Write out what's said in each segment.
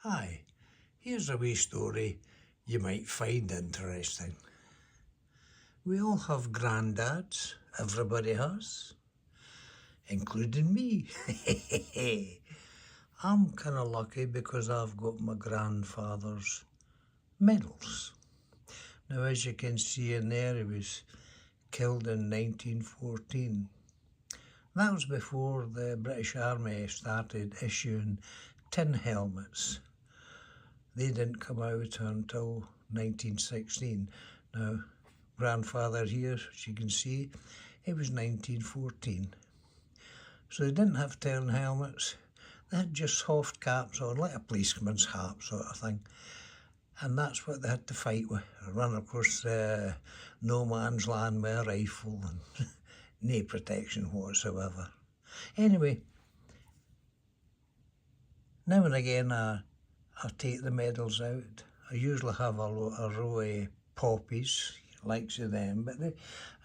Hi, here's a wee story you might find interesting. We all have granddads, everybody has, including me. I'm kind of lucky because I've got my grandfather's medals. Now, as you can see in there, he was killed in 1914. That was before the British Army started issuing tin helmets. They didn't come out until 1916. Now, grandfather here, as you can see, it was 1914. So they didn't have tin helmets. They had just soft caps on, like a policeman's hat sort of thing. And that's what they had to fight with. Run across no man's land with a rifle and no protection whatsoever. Anyway, now and again I take the medals out. I usually have a row of poppies, likes of them, but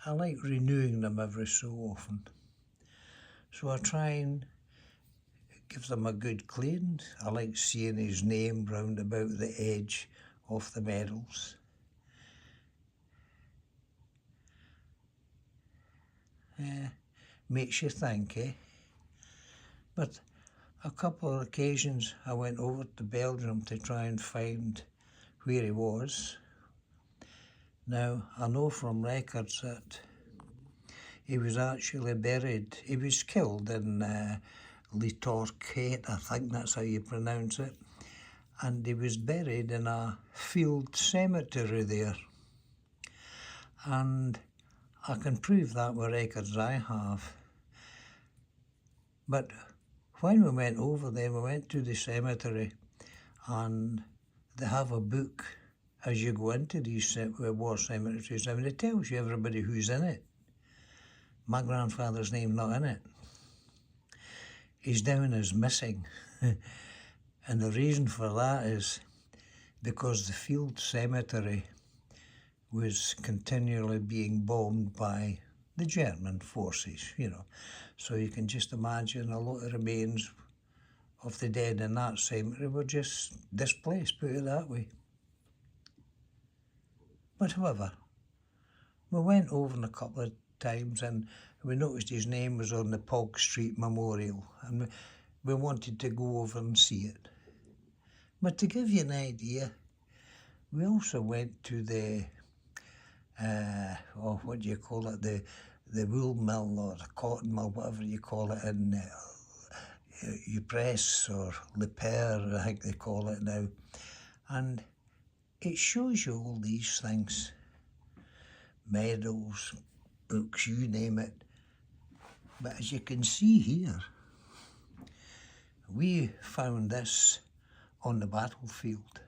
I like renewing them every so often. So I try and give them a good clean. I like seeing his name round about the edge of the medals. Makes you think, eh? But a couple of occasions I went over to Belgium to try and find where he was. Now, I know from records that he was actually buried. He was killed in Le Torquay, I think that's how you pronounce it. And he was buried in a field cemetery there. And I can prove that with records I have. But when we went over there, we went to the cemetery and they have a book as you go into these war cemeteries. I mean, it tells you everybody who's in it. My grandfather's name not in it. He's down as missing. And the reason for that is because the field cemetery was continually being bombed by the German forces, you know. So you can just imagine a lot of remains of the dead in that cemetery were just displaced, put it that way. But however, we went over a couple of times and we noticed his name was on the Pog Street Memorial and we wanted to go over and see it. But to give you an idea, we also went to the, what do you call it, the wool mill or the cotton mill, whatever you call it, in Ypres or Le Père, I think they call it now. And it shows you all these things, medals, books, you name it. But as you can see here, we found this on the battlefield.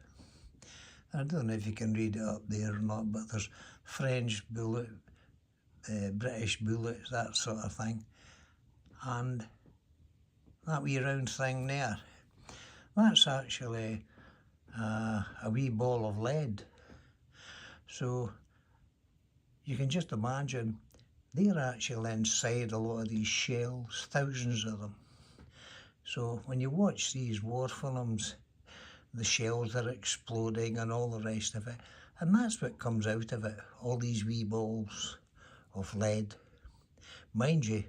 I don't know if you can read it up there or not, but there's French bullet, British bullets, that sort of thing. And that wee round thing there, that's actually a wee ball of lead. So you can just imagine they're actually inside a lot of these shells, thousands of them. So when you watch these war films, the shells are exploding and all the rest of it, and that's what comes out of it, all these wee balls of lead. Mind you,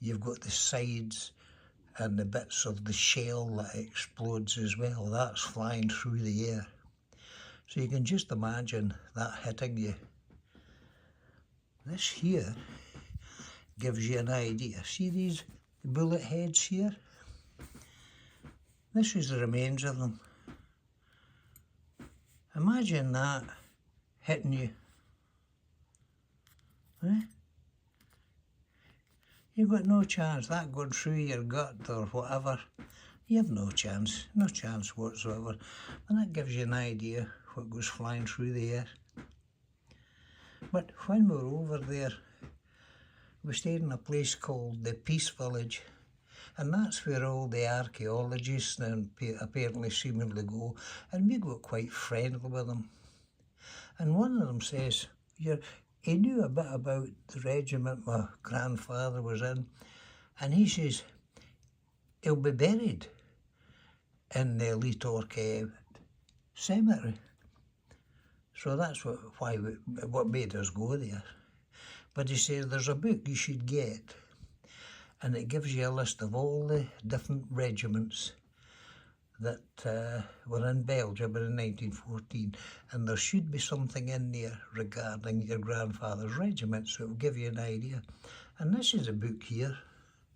you've got the sides and the bits of the shell that explodes as well, that's flying through the air. So you can just imagine that hitting you. This here gives you an idea. See these bullet heads here? This is the remains of them. Imagine that hitting you. Eh? You've got no chance, that going through your gut or whatever. You have no chance whatsoever. And that gives you an idea what goes flying through the air. But when we were over there, we stayed in a place called the Peace Village. And that's where all the archaeologists and apparently seemingly go. And we got quite friendly with them. And one of them says, he knew a bit about the regiment my grandfather was in. And he says, he'll be buried in the Lee Torquay cemetery. So that's what made us go there. But he says there's a book you should get, and it gives you a list of all the different regiments that were in Belgium in 1914, and there should be something in there regarding your grandfather's regiment, so it will give you an idea. And this is a book here,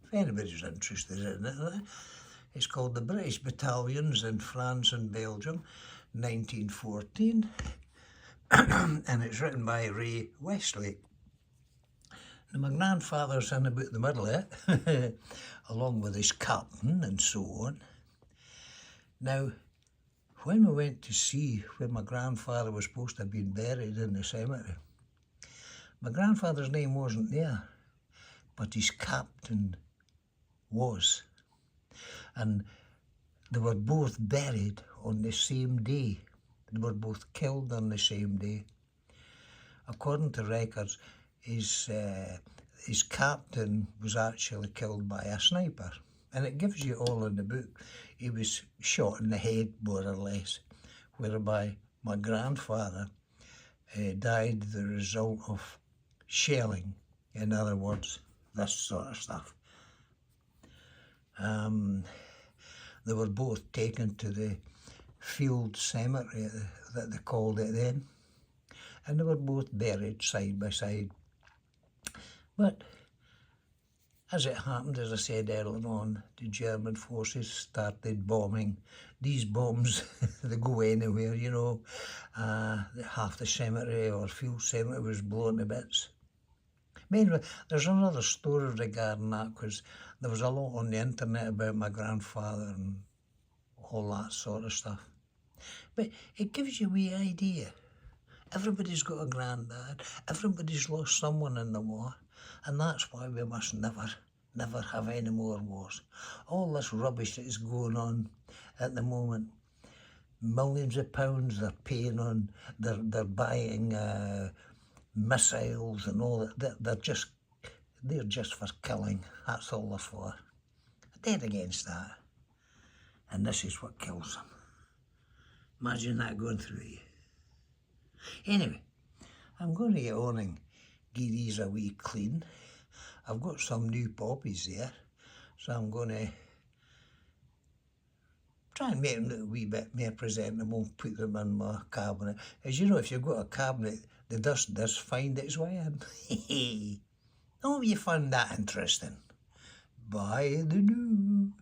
if anybody's interested in it. It's called The British Battalions in France and Belgium, 1914, and it's written by Ray Westlake. Now, my grandfather's in about the middle of it, along with his captain and so on. Now, when we went to see where my grandfather was supposed to have been buried in the cemetery, my grandfather's name wasn't there, but his captain was. And they were both buried on the same day. They were both killed on the same day. According to records, his captain was actually killed by a sniper. And it gives you all in the book. He was shot in the head, more or less, whereby my grandfather died the result of shelling. In other words, this sort of stuff. They were both taken to the field cemetery that they called it then, and they were both buried side by side. But as it happened, as I said earlier on, the German forces started bombing. These bombs, they go anywhere, you know. Half the cemetery or field cemetery was blown to bits. Anyway, there's another story regarding that, because there was a lot on the internet about my grandfather and all that sort of stuff. But it gives you a wee idea. Everybody's got a granddad. Everybody's lost someone in the war. And that's why we must never have any more wars. All this rubbish that is going on at the moment, millions of pounds they're paying on, they're buying missiles and all that. They're just for killing. That's all they're for. Dead against that. And this is what kills them. Imagine that going through you. Anyway, I'm going to get on and give these a wee clean. I've got some new poppies there, so I'm going to try and make them look a wee bit more presentable, put them in my cabinet. As you know, if you've got a cabinet, the dust does find its way in. Oh, you find that interesting. Bye the new.